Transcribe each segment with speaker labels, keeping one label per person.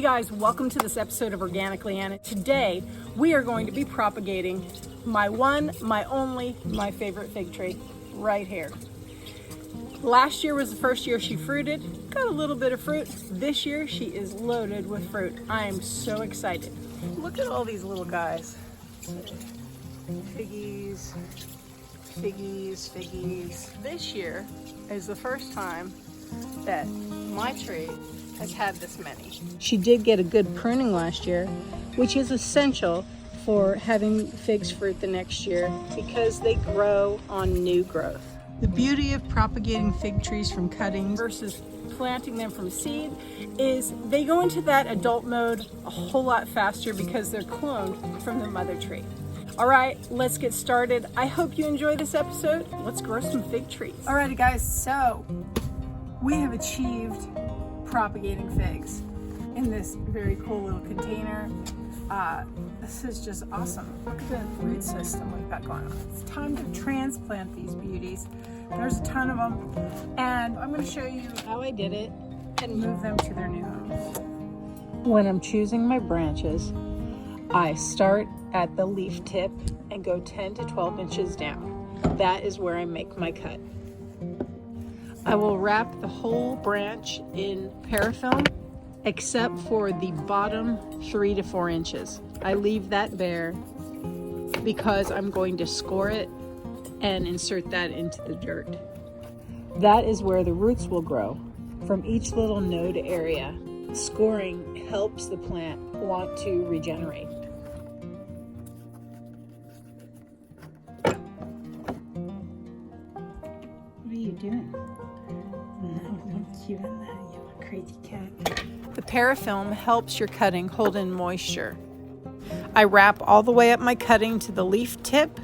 Speaker 1: guys, welcome to this episode of Organically Anna. Today we are going to be propagating my one, my only, my favorite fig tree right here. Last year was the first year she fruited, got a little bit of fruit. This year she is loaded with fruit. I am so excited. Look at all these little guys. Figgies, figgies, figgies. This year is the first time that my tree has had this many. She did get a good pruning last year, which is essential for having figs fruit the next year because they grow on new growth. The beauty of propagating fig trees from cuttings versus planting them from seed is they go into that adult mode a whole lot faster because they're cloned from the mother tree. All right, let's get started. I hope you enjoy this episode. Let's grow some fig trees. Alrighty guys, so we have achieved propagating figs in this very cool little container. This is just awesome. Look at the root system we've got going on. It's time to transplant these beauties. There's a ton of them, and I'm going to show you how I did it and move them to their new homes. When I'm choosing my branches, I start at the leaf tip and go 10 to 12 inches down. That is where I make my cut. I will wrap the whole branch in parafilm except for the bottom 3 to 4 inches. I leave that bare because I'm going to score it and insert that into the dirt. That is where the roots will grow from each little node area. Scoring helps the plant want to regenerate. What are you doing? No, don't you in that, you crazy cat. The parafilm helps your cutting hold in moisture. I wrap all the way up my cutting to the leaf tip.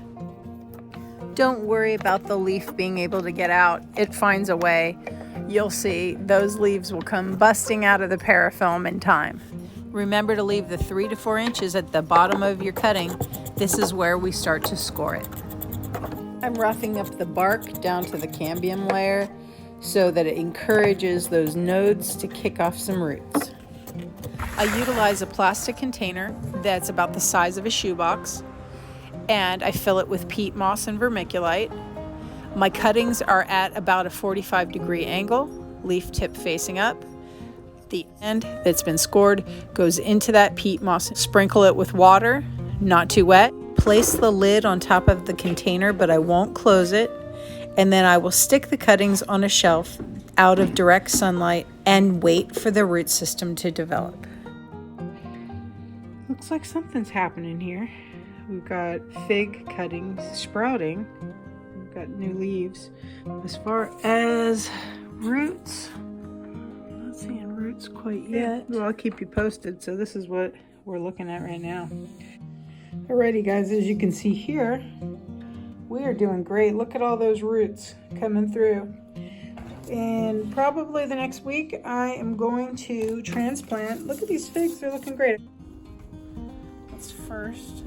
Speaker 1: Don't worry about the leaf being able to get out. It finds a way. You'll see those leaves will come busting out of the parafilm in time. Remember to leave the 3 to 4 inches at the bottom of your cutting. This is where we start to score it. I'm roughing up the bark down to the cambium layer so that it encourages those nodes to kick off some roots. I utilize a plastic container that's about the size of a shoebox, and I fill it with peat moss and vermiculite. My cuttings are at about a 45-degree angle, leaf tip facing up. The end that's been scored goes into that peat moss. Sprinkle it with water, not too wet. Place the lid on top of the container, but I won't close it. And then I will stick the cuttings on a shelf out of direct sunlight and wait for the root system to develop. Looks like something's happening here. We've got fig cuttings sprouting. We've got new leaves. As far as roots, I'm not seeing roots quite yet. Well, I'll keep you posted. So this is what we're looking at right now. Alrighty guys, as you can see here, we are doing great. Look at all those roots coming through. And probably the next week I am going to transplant. Look at these figs, they're looking great. Let's first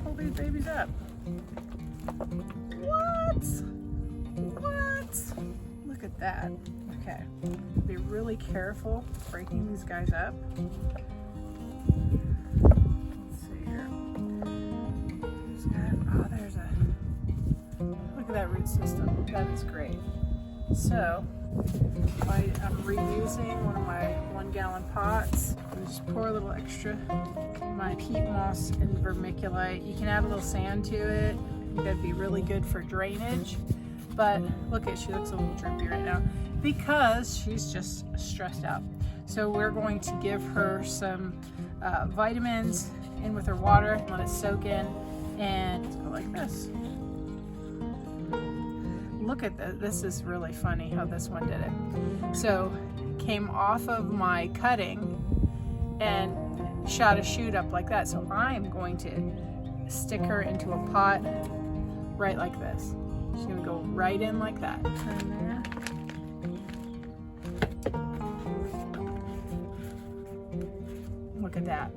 Speaker 1: pull these babies up. What? Look at that. Okay, be really careful breaking these guys up. Look at that root system. That is great. So I'm reusing one of my 1-gallon pots. I just pour a little extra my peat moss and vermiculite. You can add a little sand to it. That'd be really good for drainage. But look at, she looks a little droopy right now because she's just stressed out. So we're going to give her some vitamins in with her water, let it soak in, and go like this. Look at this. This is really funny how this one did it. So came off of my cutting and shot a shoot up like that. So I'm going to stick her into a pot right like this. She's going to go right in like that. Turn there. Look at that.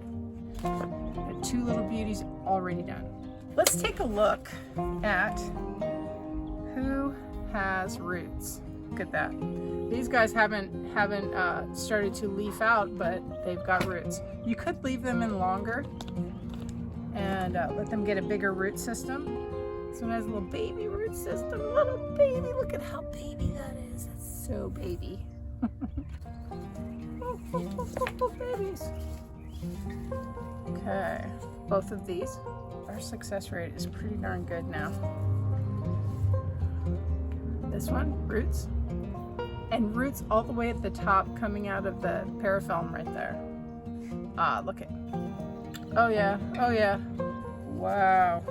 Speaker 1: Got 2 little beauties already done. Let's take a look at who has roots. Look at that. These guys haven't started to leaf out, but they've got roots. You could leave them in longer and let them get a bigger root system. This one has a little baby root system. Little baby, look at how baby that is. That's so baby. Babies. Okay, both of these, our success rate is pretty darn good now. This one, roots. And roots all the way at the top coming out of the parafilm right there. Ah, look at, oh yeah, oh yeah. Wow,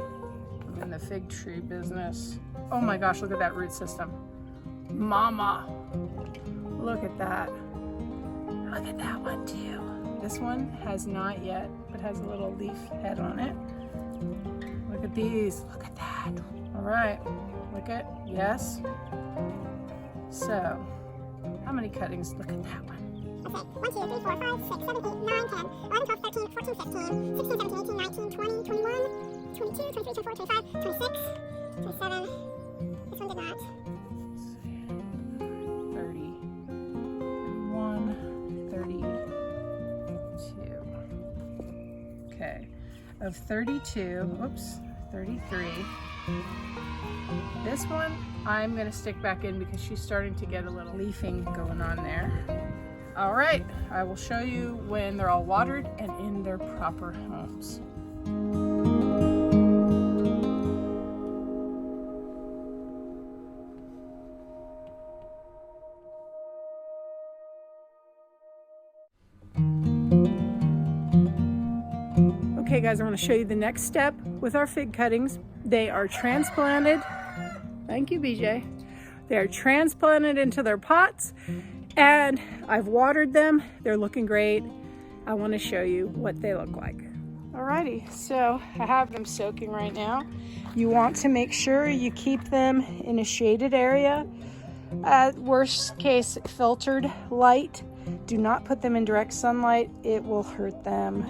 Speaker 1: I'm in the fig tree business. Oh my gosh, look at that root system. Mama, look at that. Look at that one too. This one has not yet, but has a little leaf head on it. Look at these, look at that. All right, look at, yes. So, how many cuttings? Look at that one.
Speaker 2: Okay, 1, 2, 3, 4, 5, 6, 7, 8, 9, 10, 11, 12, 13, 14, 15, 16, 17, 18, 19, 20, 21, 22, 23, 24, 25, 26, 27. This one did not.
Speaker 1: 30, 31, 32. Okay, of 32, whoops, 33. This one I'm going to stick back in because she's starting to get a little leafing going on there. All right, I will show you when they're all watered and in their proper homes. Okay guys, I want to show you the next step with our fig cuttings. They are transplanted. Thank you, BJ. They are transplanted into their pots and I've watered them. They're looking great. I want to show you what they look like. Alrighty, so I have them soaking right now. You want to make sure you keep them in a shaded area. Worst case, filtered light. Do not put them in direct sunlight. It will hurt them.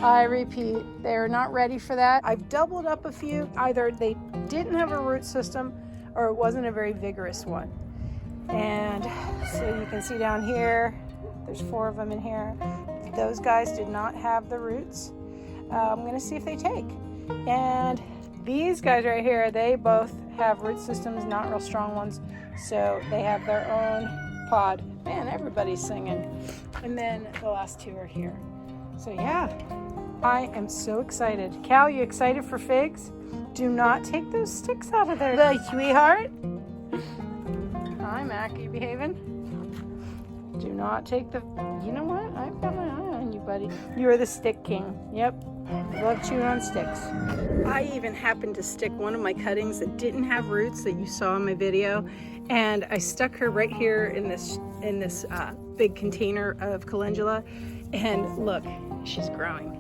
Speaker 1: I repeat, they are not ready for that. I've doubled up a few. Either they didn't have a root system or it wasn't a very vigorous one. And so you can see down here, there's 4 of them in here. Those guys did not have the roots. I'm gonna see if they take. And these guys right here, they both have root systems, not real strong ones. So they have their own pod. Man, everybody's singing. And then the last 2 are here. So yeah, I am so excited. Cal, you excited for figs? Do not take those sticks out of there, sweetheart. Hi, Mac, are you behaving? Do not take the, you know what? I've got my eye on you, buddy. You are the stick king. Yep, love chewing on sticks. I even happened to stick one of my cuttings that didn't have roots that you saw in my video, and I stuck her right here in this big container of calendula, and look, she's growing.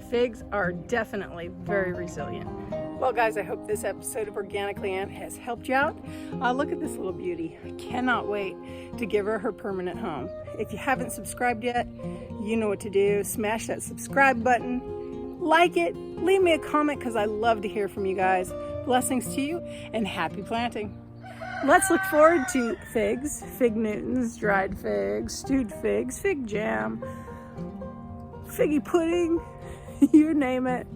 Speaker 1: Figs are definitely very resilient. Well guys, I hope this episode of Organically Ann has helped you out. Look at this little beauty. I cannot wait to give her her permanent home. If you haven't subscribed yet, you know what to do. Smash that subscribe button, like it, leave me a comment because I love to hear from you guys. Blessings to you and happy planting. Let's look forward to figs, fig Newtons, dried figs, stewed figs, fig jam, figgy pudding, you name it.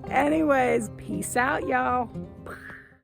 Speaker 1: Anyways, peace out, y'all.